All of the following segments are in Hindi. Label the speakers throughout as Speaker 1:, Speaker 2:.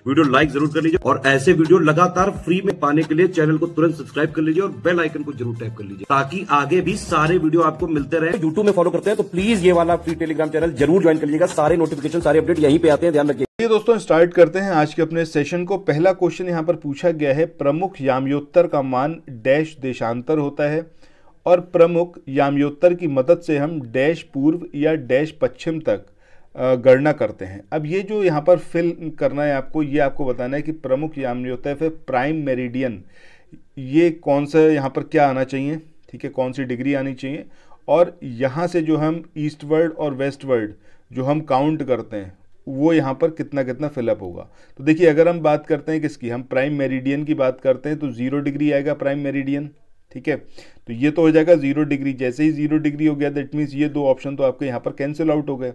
Speaker 1: वीडियो लाइक जरूर कर लीजिए और ऐसे वीडियो लगातार फ्री में पाने के लिए चैनल को तुरंत सब्सक्राइब कर लीजिए और बेल आइकन को जरूर टैप कर लीजिए ताकि आगे भी सारे वीडियो आपको मिलते रहे। यूट्यूब में फॉलो करते हैं तो प्लीज ये वाला फ्री टेलीग्राम चैनल जरूर ज्वाइन कर लीजिएगा। सारे नोटिफिकेशन सारे अपडेट यहीं पे आते हैं, ध्यान रखिए।
Speaker 2: ये दोस्तों स्टार्ट करते हैं आज के अपने सेशन को। पहला क्वेश्चन यहाँ पर पूछा गया है, प्रमुख याम्योत्तर का मान डैश देशांतर होता है और प्रमुख याम्योत्तर की मदद से हम डैश पूर्व या डैश पश्चिम तक गणना करते हैं। अब ये जो यहाँ पर फिल करना है आपको, ये आपको बताना है कि प्रमुख याम्योत्तर फिर प्राइम मेरिडियन ये कौन सा यहाँ पर क्या आना चाहिए, ठीक है, कौन सी डिग्री आनी चाहिए, और यहाँ से जो हम ईस्टवर्ड और वेस्टवर्ड जो हम काउंट करते हैं वो यहाँ पर कितना कितना फिलअप होगा। तो देखिए अगर हम बात करते हैं किसकी, हम प्राइम मेरिडियन की बात करते हैं तो 0 डिग्री आएगा प्राइम मेरिडियन, ठीक है। तो ये तो हो जाएगा 0 डिग्री। जैसे ही 0 डिग्री हो गया दैट मीन्स ये दो ऑप्शन तो आपके यहाँ पर कैंसिल आउट हो गए।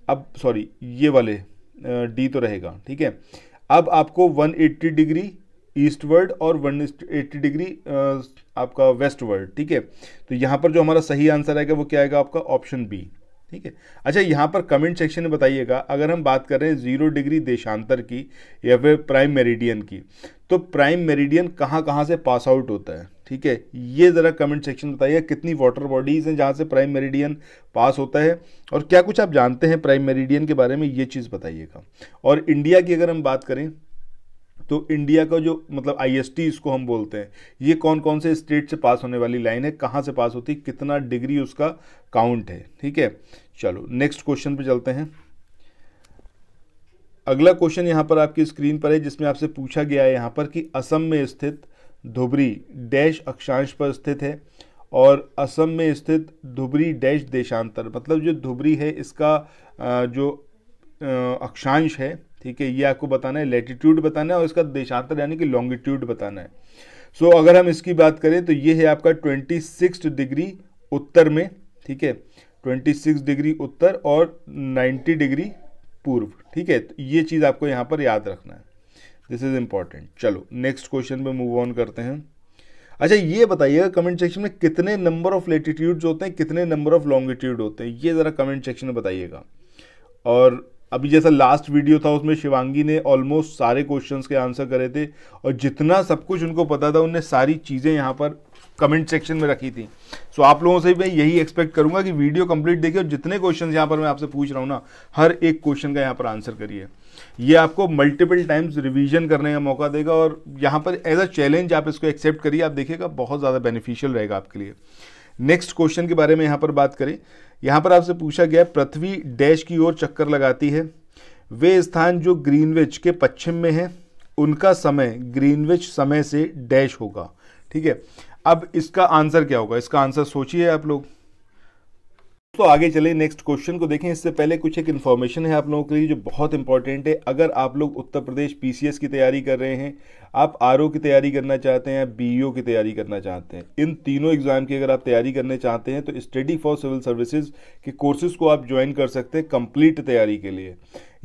Speaker 2: अब सॉरी ये वाले डी तो रहेगा, ठीक है। अब आपको 180 डिग्री ईस्टवर्ड और 180 डिग्री आपका वेस्टवर्ड, ठीक है। तो यहाँ पर जो हमारा सही आंसर आएगा वो क्या आएगा आपका ऑप्शन बी, ठीक है। अच्छा यहाँ पर कमेंट सेक्शन में बताइएगा, अगर हम बात कर रहे हैं 0 डिग्री देशांतर की या फिर प्राइम मेरिडियन की, तो प्राइम मेरिडियन कहाँ कहाँ से पास आउट होता है, ठीक है। ये ज़रा कमेंट सेक्शन में बताइए कितनी वाटर बॉडीज़ हैं जहाँ से प्राइम मेरिडियन पास होता है और क्या कुछ आप जानते हैं प्राइम मेरिडियन के बारे में, ये चीज़ बताइएगा। और इंडिया की अगर हम बात करें तो इंडिया का जो मतलब IST इसको हम बोलते हैं, ये कौन कौन से स्टेट से पास होने वाली लाइन है, कहाँ से पास होती है, कितना डिग्री उसका काउंट है, ठीक है। चलो नेक्स्ट क्वेश्चन पे चलते हैं। अगला क्वेश्चन यहाँ पर आपकी स्क्रीन पर है जिसमें आपसे पूछा गया है यहाँ पर कि असम में स्थित धुबरी डैश अक्षांश पर स्थित है और असम में स्थित धुबरी डैश देशांतर, मतलब जो धुबरी है इसका जो अक्षांश है, ठीक है, ये आपको बताना है, लैटिट्यूड बताना है और इसका देशांतर यानी कि लॉन्गिट्यूड बताना है। सो अगर हम इसकी बात करें तो ये है आपका 26 डिग्री उत्तर में, ठीक है, 26 डिग्री उत्तर और 90 डिग्री पूर्व, ठीक है। तो ये चीज़ आपको यहाँ पर याद रखना है, दिस इज इम्पॉर्टेंट। चलो नेक्स्ट क्वेश्चन पे मूव ऑन करते हैं। अच्छा ये बताइएगा कमेंट सेक्शन में कितने नंबर ऑफ लैटिट्यूड्स होते हैं, कितने नंबर ऑफ लॉन्गिट्यूड होते हैं, ये ज़रा कमेंट सेक्शन में बताइएगा। और अभी जैसा लास्ट वीडियो था उसमें शिवांगी ने ऑलमोस्ट सारे क्वेश्चंस के आंसर करे थे और जितना सब कुछ उनको पता था उनने सारी चीज़ें यहाँ पर कमेंट सेक्शन में रखी थी। सो आप लोगों से भी मैं यही एक्सपेक्ट करूँगा कि वीडियो कंप्लीट देखिए और जितने क्वेश्चन यहाँ पर मैं आपसे पूछ रहा हूँ ना, हर एक क्वेश्चन का यहाँ पर आंसर करिए। ये आपको मल्टीपल टाइम्स रिवीजन करने का मौका देगा और यहाँ पर एज अ चैलेंज आप इसको एक्सेप्ट करिए, आप देखिएगा बहुत ज़्यादा बेनिफिशियल रहेगा आपके लिए। नेक्स्ट क्वेश्चन के बारे में यहाँ पर बात करें, यहाँ पर आपसे पूछा गया पृथ्वी डैश की ओर चक्कर लगाती है, वे स्थान जो ग्रीनविच के पश्चिम में है उनका समय ग्रीनविच समय से डैश होगा, ठीक है। अब इसका आंसर क्या होगा, इसका आंसर सोचिए आप लोग। तो आगे चले नेक्स्ट क्वेश्चन को देखें। इससे पहले कुछ एक इन्फॉर्मेशन है आप लोगों के लिए जो बहुत इंपॉर्टेंट है। अगर आप लोग उत्तर प्रदेश PCS की तैयारी कर रहे हैं, आप RO की तैयारी करना चाहते हैं, BEO की तैयारी करना चाहते हैं, इन तीनों एग्जाम की अगर आप तैयारी करने चाहते हैं तो स्टडी फॉर सिविल सर्विसेज के कोर्सेज को आप ज्वाइन कर सकते हैं कंप्लीट तैयारी के लिए।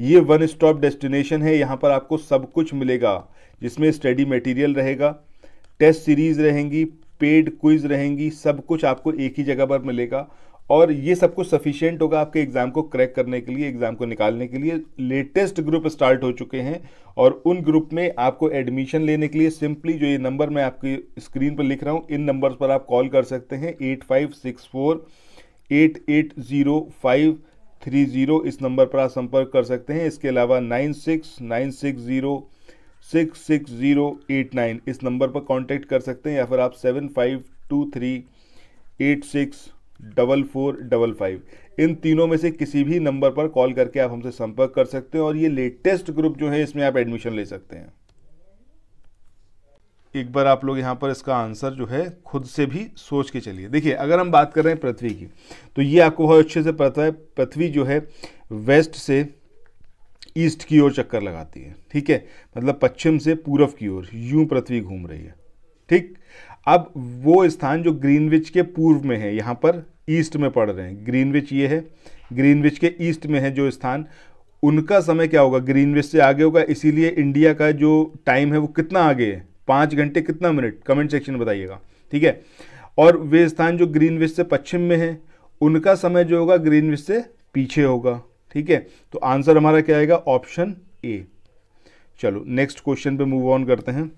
Speaker 2: ये वन स्टॉप डेस्टिनेशन है, यहाँ पर आपको सब कुछ मिलेगा जिसमें स्टडी मटेरियल रहेगा, टेस्ट सीरीज रहेंगी, पेड क्विज रहेंगी, सब कुछ आपको एक ही जगह पर मिलेगा और ये सब कुछ सफिशिएंट होगा आपके एग्ज़ाम को क्रैक करने के लिए, एग्ज़ाम को निकालने के लिए। लेटेस्ट ग्रुप स्टार्ट हो चुके हैं और उन ग्रुप में आपको एडमिशन लेने के लिए सिंपली जो ये नंबर मैं आपकी स्क्रीन पर लिख रहा हूँ, इन नंबर्स पर आप कॉल कर सकते हैं। 8564880530 इस नंबर पर आप संपर्क कर सकते हैं। इसके अलावा 9696066089 इस नंबर पर कांटेक्ट कर सकते हैं या फिर आप 7523864455 इन तीनों में से किसी भी नंबर पर कॉल करके आप हमसे संपर्क कर सकते हैं और ये लेटेस्ट ग्रुप जो है इसमें आप एडमिशन ले सकते हैं। एक बार आप लोग यहाँ पर इसका आंसर जो है खुद से भी सोच के चलिए। देखिए अगर हम बात कर रहे हैं पृथ्वी की तो ये आपको बहुत अच्छे से पता है, पृथ्वी जो है वेस्ट से ईस्ट की ओर चक्कर लगाती है, ठीक है, मतलब पश्चिम से पूर्व की ओर यूं पृथ्वी घूम रही है, ठीक। अब वो स्थान जो ग्रीनविच के पूर्व में है, यहाँ पर ईस्ट में पड़ रहे हैं, ग्रीनविच ये है, ग्रीनविच के ईस्ट में है जो स्थान, उनका समय क्या होगा, ग्रीनविच से आगे होगा। इसीलिए इंडिया का जो टाइम है वो कितना आगे है, 5 घंटे कितना मिनट, कमेंट सेक्शन में बताइएगा, ठीक है। और वे स्थान जो ग्रीनविच से पश्चिम में है उनका समय जो होगा ग्रीनविच से पीछे होगा, ठीक है। तो आंसर हमारा क्या आएगा, ऑप्शन ए। चलो नेक्स्ट क्वेश्चन पे मूव ऑन करते हैं।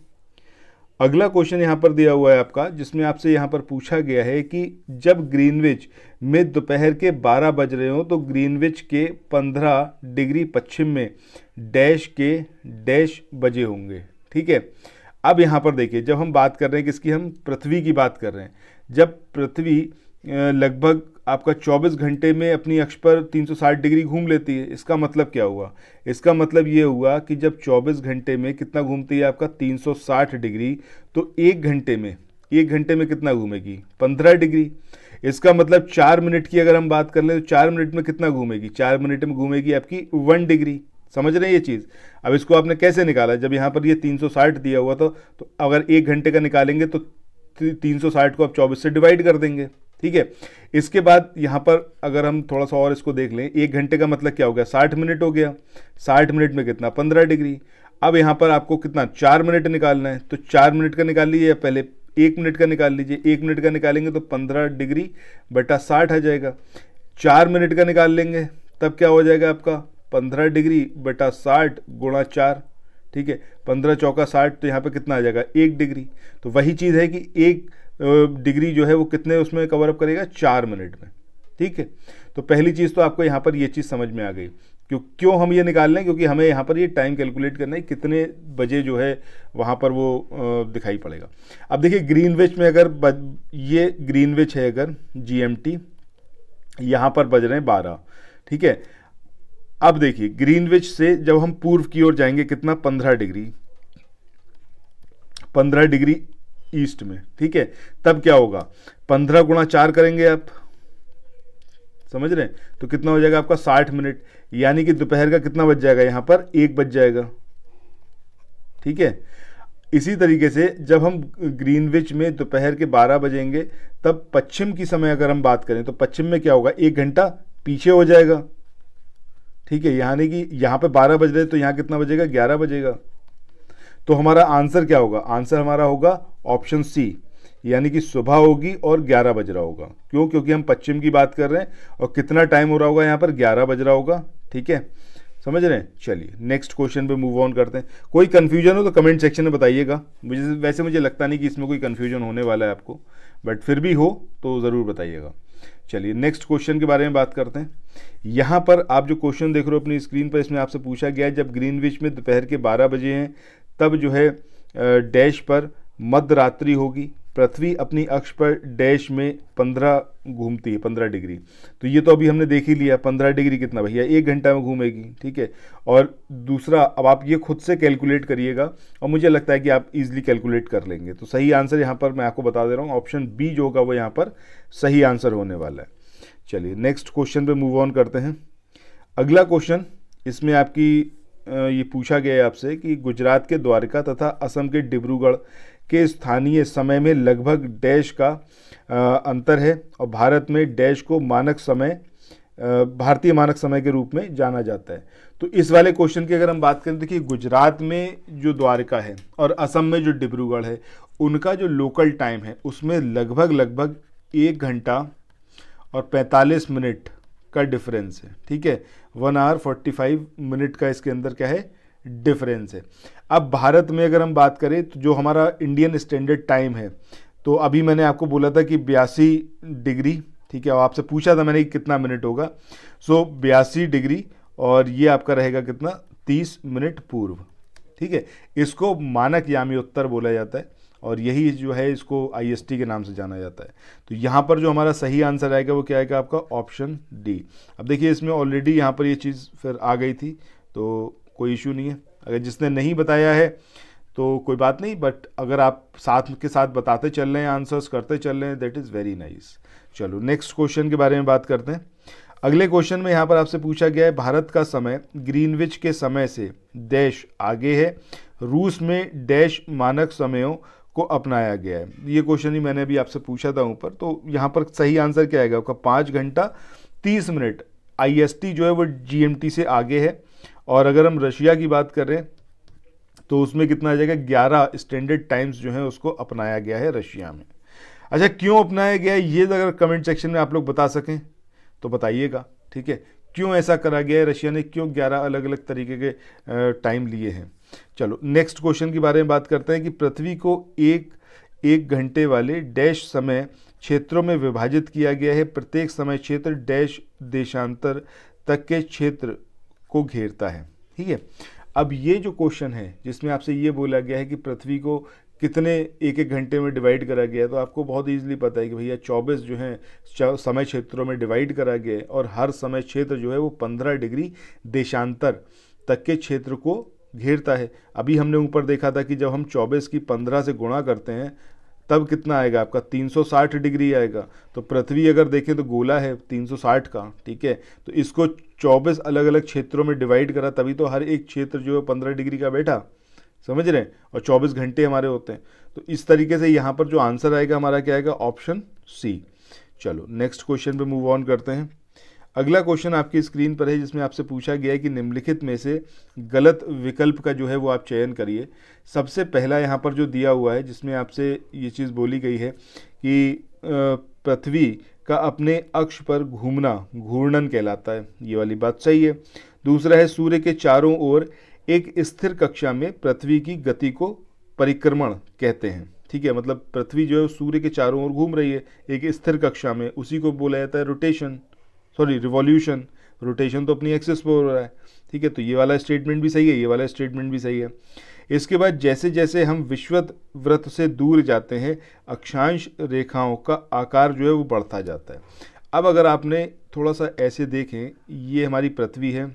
Speaker 2: अगला क्वेश्चन यहाँ पर दिया हुआ है आपका, जिसमें आपसे यहाँ पर पूछा गया है कि जब ग्रीनविच में दोपहर के 12 बज रहे हो तो ग्रीनविच के 15 डिग्री पश्चिम में डैश के डैश बजे होंगे। ठीक है, अब यहाँ पर देखिए, जब हम बात कर रहे हैं किसकी, हम पृथ्वी की बात कर रहे हैं। जब पृथ्वी लगभग आपका 24 घंटे में अपनी अक्ष पर 360 डिग्री घूम लेती है, इसका मतलब क्या हुआ, इसका मतलब ये हुआ कि जब 24 घंटे में कितना घूमती है आपका 360 डिग्री, तो एक घंटे में कितना घूमेगी 15 डिग्री। इसका मतलब 4 मिनट की अगर हम बात कर लें तो 4 मिनट में कितना घूमेगी, 4 मिनट में घूमेगी आपकी 1 डिग्री। समझ रहे हैं ये चीज़। अब इसको आपने कैसे निकाला, जब यहाँ पर ये 360 दिया हुआ तो अगर एक घंटे का निकालेंगे तो 360 को आप 24 से डिवाइड कर देंगे। ठीक है, इसके बाद यहाँ पर अगर हम थोड़ा सा और इसको देख लें, एक घंटे का मतलब क्या हो गया 60 मिनट हो गया, 60 मिनट में कितना 15 डिग्री। अब यहाँ पर आपको कितना 4 मिनट निकालना है, तो 4 मिनट का निकाल लीजिए, पहले 1 मिनट का निकाल लीजिए। 1 मिनट का निकालेंगे तो 15 डिग्री बटा 60 आ जाएगा। 4 मिनट का निकाल लेंगे तब क्या हो जाएगा आपका 15 डिग्री बटा 60 गुणा 4। ठीक है, 15 चौका 60, तो यहाँ पे कितना आ जाएगा 1 डिग्री। तो वही चीज़ है कि 1 डिग्री जो है वो कितने उसमें कवर अप करेगा 4 मिनट में। ठीक है, तो पहली चीज़ तो आपको यहाँ पर ये चीज़ समझ में आ गई। क्यों हम ये निकाल लें, क्योंकि हमें यहाँ पर ये टाइम कैलकुलेट करना है कितने बजे जो है वहाँ पर वो दिखाई पड़ेगा। अब देखिए ग्रीनविच में अगर ये ग्रीनविच है, अगर GMT यहाँ पर बज रहे हैं 12। ठीक है, अब देखिए ग्रीनविच से जब हम पूर्व की ओर जाएंगे कितना 15 डिग्री ईस्ट में। ठीक है, तब क्या होगा 15 गुणा 4 करेंगे आप, समझ रहे हैं, तो कितना हो जाएगा आपका 60 मिनट, यानी कि दोपहर का कितना बज जाएगा यहाँ पर 1 बज जाएगा। ठीक है, इसी तरीके से जब हम ग्रीनविच में दोपहर के 12 बजेंगे तब पश्चिम की समय अगर हम बात करें तो पश्चिम में क्या होगा 1 घंटा पीछे हो जाएगा। ठीक है, यानी कि यहाँ पे 12 बज रहे तो यहाँ कितना बजेगा 11 बजेगा। तो हमारा आंसर क्या होगा, आंसर हमारा होगा ऑप्शन सी, यानी कि सुबह होगी और 11 बज रहा होगा। क्यों, क्योंकि हम पश्चिम की बात कर रहे हैं और कितना टाइम हो रहा होगा यहाँ पर 11 बज रहा होगा। ठीक है, समझ रहे हैं। चलिए नेक्स्ट क्वेश्चन पे मूव ऑन करते हैं। कोई कंफ्यूजन हो तो कमेंट सेक्शन में बताइएगा। मुझे लगता नहीं कि इसमें कोई कंफ्यूजन होने वाला है आपको, बट फिर भी हो तो ज़रूर बताइएगा। चलिए नेक्स्ट क्वेश्चन के बारे में बात करते हैं। यहाँ पर आप जो क्वेश्चन देख रहे हो अपनी स्क्रीन पर, इसमें आपसे पूछा गया है जब ग्रीनविच में दोपहर के 12 बजे हैं तब जो है डैश पर मध्य रात्रि होगी, पृथ्वी अपनी अक्ष पर डैश में 15 घूमती है 15 डिग्री। तो ये तो अभी हमने देख ही लिया 15 डिग्री कितना भैया 1 घंटा में घूमेगी। ठीक है, और दूसरा अब आप ये खुद से कैलकुलेट करिएगा और मुझे लगता है कि आप इजीली कैलकुलेट कर लेंगे। तो सही आंसर यहाँ पर मैं आपको बता दे रहा हूँ, ऑप्शन बी जो होगा वो यहाँ पर सही आंसर होने वाला है। चलिए नेक्स्ट क्वेश्चन पे मूव ऑन करते हैं। अगला क्वेश्चन, इसमें आपकी ये पूछा गया है आपसे कि गुजरात के द्वारका तथा असम के डिब्रूगढ़ के स्थानीय समय में लगभग डैश का अंतर है और भारत में डैश को मानक समय भारतीय मानक समय के रूप में जाना जाता है। तो इस वाले क्वेश्चन की अगर हम बात करें, देखिए गुजरात में जो द्वारका है और असम में जो डिब्रूगढ़ है, उनका जो लोकल टाइम है उसमें लगभग 1 घंटा और 45 मिनट का डिफरेंस है। ठीक है, 1 आवर 45 मिनट का इसके अंदर क्या है डिफरेंस है। अब भारत में अगर हम बात करें तो जो हमारा इंडियन स्टैंडर्ड टाइम है, तो अभी मैंने आपको बोला था कि 82 डिग्री। ठीक है, और आपसे पूछा था मैंने कि कितना मिनट होगा, सो 82 डिग्री और ये आपका रहेगा कितना 30 मिनट पूर्व। ठीक है, इसको मानक यामी-उत्तर बोला जाता है और यही जो है इसको IST के नाम से जाना जाता है। तो यहाँ पर जो हमारा सही आंसर आएगा वो क्या आएगा आपका ऑप्शन डी। अब देखिए इसमें ऑलरेडी यहाँ पर ये चीज़ फिर आ गई थी तो कोई इशू नहीं है। अगर जिसने नहीं बताया है तो कोई बात नहीं, बट अगर आप साथ के साथ बताते चल रहे हैं, आंसर्स करते चल रहे हैं, दैट इज़ वेरी नाइस। चलो नेक्स्ट क्वेश्चन के बारे में बात करते हैं। अगले क्वेश्चन में यहाँ पर आपसे पूछा गया है भारत का समय ग्रीनविच के समय से डैश आगे है, रूस में डैश मानक समयों को अपनाया गया है। ये क्वेश्चन ही मैंने अभी आपसे पूछा था ऊपर। तो यहाँ पर सही आंसर क्या आएगा आपका 5 घंटा 30 मिनट। IST जो है वो GMT से आगे है। और अगर हम रशिया की बात करें तो उसमें कितना आ जाएगा 11 स्टैंडर्ड टाइम्स जो है उसको अपनाया गया है रशिया में। अच्छा, क्यों अपनाया गया है ये अगर कमेंट सेक्शन में आप लोग बता सकें तो बताइएगा। ठीक है, क्यों ऐसा करा गया है, रशिया ने क्यों 11 अलग अलग तरीके के टाइम लिए हैं। चलो नेक्स्ट क्वेश्चन के बारे में बात करते हैं कि पृथ्वी को एक घंटे वाले डैश समय क्षेत्रों में विभाजित किया गया है। प्रत्येक समय क्षेत्र डैश देशांतर तक के क्षेत्र को घेरता है। ठीक है, अब ये जो क्वेश्चन है जिसमें आपसे ये बोला गया है कि पृथ्वी को कितने एक घंटे में डिवाइड करा गया है, तो आपको बहुत ईजिली पता है कि भैया 24 जो है समय क्षेत्रों में डिवाइड करा गया है और हर समय क्षेत्र जो है वो 15 डिग्री देशांतर तक के क्षेत्र को घेरता है। अभी हमने ऊपर देखा था कि जब हम 24 की 15 से गुणा करते हैं तब कितना आएगा आपका 360 डिग्री आएगा। तो पृथ्वी अगर देखें तो गोला है 360 का, ठीक है, तो इसको 24 अलग अलग क्षेत्रों में डिवाइड करा तभी तो हर एक क्षेत्र जो है 15 डिग्री का बैठा, समझ रहे हैं, और 24 घंटे हमारे होते हैं। तो इस तरीके से यहाँ पर जो आंसर आएगा हमारा क्या आएगा, ऑप्शन सी। चलो नेक्स्ट क्वेश्चन पे मूव ऑन करते हैं। अगला क्वेश्चन आपकी स्क्रीन पर है जिसमें आपसे पूछा गया है कि निम्नलिखित में से गलत विकल्प का जो है वो आप चयन करिए। सबसे पहला यहाँ पर जो दिया हुआ है जिसमें आपसे ये चीज़ बोली गई है कि पृथ्वी का अपने अक्ष पर घूमना घूर्णन कहलाता है, ये वाली बात सही है। दूसरा है सूर्य के चारों ओर एक स्थिर कक्षा में पृथ्वी की गति को परिक्रमण कहते हैं। ठीक है, मतलब पृथ्वी जो है सूर्य के चारों ओर घूम रही है एक स्थिर कक्षा में, उसी को बोला जाता है रोटेशन, सॉरी रिवॉल्यूशन। रोटेशन तो अपनी एक्सिस पर हो रहा है। ठीक है, तो ये वाला स्टेटमेंट भी सही है, ये वाला स्टेटमेंट भी सही है। इसके बाद जैसे जैसे हम विषुवत वृत्त से दूर जाते हैं अक्षांश रेखाओं का आकार जो है वो बढ़ता जाता है। अब अगर आपने थोड़ा सा ऐसे देखें, ये हमारी पृथ्वी है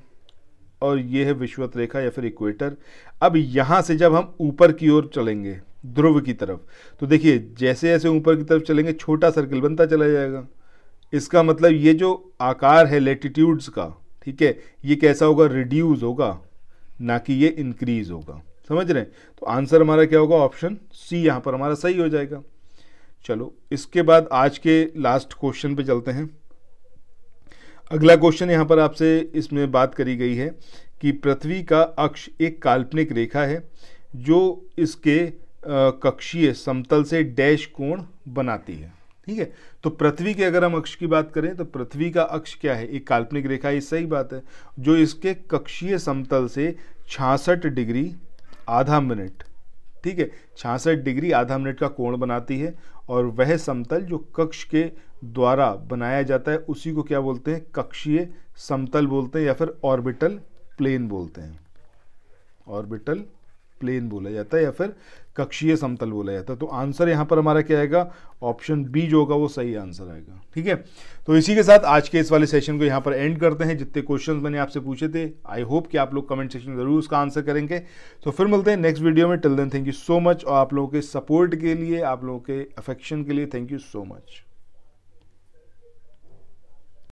Speaker 2: और ये है विषुवत रेखा या फिर इक्वेटर। अब यहाँ से जब हम ऊपर की ओर चलेंगे ध्रुव की तरफ, तो देखिए जैसे जैसे ऊपर की तरफ चलेंगे छोटा सर्कल बनता चला जाएगा। इसका मतलब ये जो आकार है लैटिट्यूड्स का, ठीक है, ये कैसा होगा, रिड्यूस होगा, ना कि ये इंक्रीज होगा। समझ रहे हैं? तो आंसर हमारा क्या होगा, ऑप्शन सी यहाँ पर हमारा सही हो जाएगा। चलो इसके बाद आज के लास्ट क्वेश्चन पे चलते हैं। अगला क्वेश्चन यहाँ पर आपसे इसमें बात करी गई है कि पृथ्वी का अक्ष एक काल्पनिक रेखा है जो इसके कक्षीय समतल से डैश कोण बनाती है। ठीक है, तो पृथ्वी के अगर हम अक्ष की बात करें तो पृथ्वी का अक्ष क्या है, एक काल्पनिक रेखा, ये सही बात है, जो इसके कक्षीय समतल से 66 डिग्री आधा मिनट, ठीक है, 66 डिग्री आधा मिनट का कोण बनाती है। और वह समतल जो कक्ष के द्वारा बनाया जाता है उसी को क्या बोलते हैं, कक्षीय समतल बोलते हैं या फिर ऑर्बिटल प्लेन बोलते हैं। ऑर्बिटल प्लेन बोला जाता है या फिर कक्षीय समतल बोला जाता है। तो आंसर यहाँ पर हमारा क्या आएगा, ऑप्शन बी जो होगा वो सही आंसर आएगा। ठीक है, तो इसी के साथ आज के इस वाले सेशन को यहाँ पर एंड करते हैं। जितने क्वेश्चंस मैंने आपसे पूछे थे आई होप कि आप लोग कमेंट सेक्शन में जरूर उसका आंसर करेंगे। तो फिर मिलते हैं नेक्स्ट वीडियो में। Till then thank you so much, और आप लोगों के सपोर्ट के लिए, आप लोगों के अफेक्शन के लिए थैंक यू सो मच।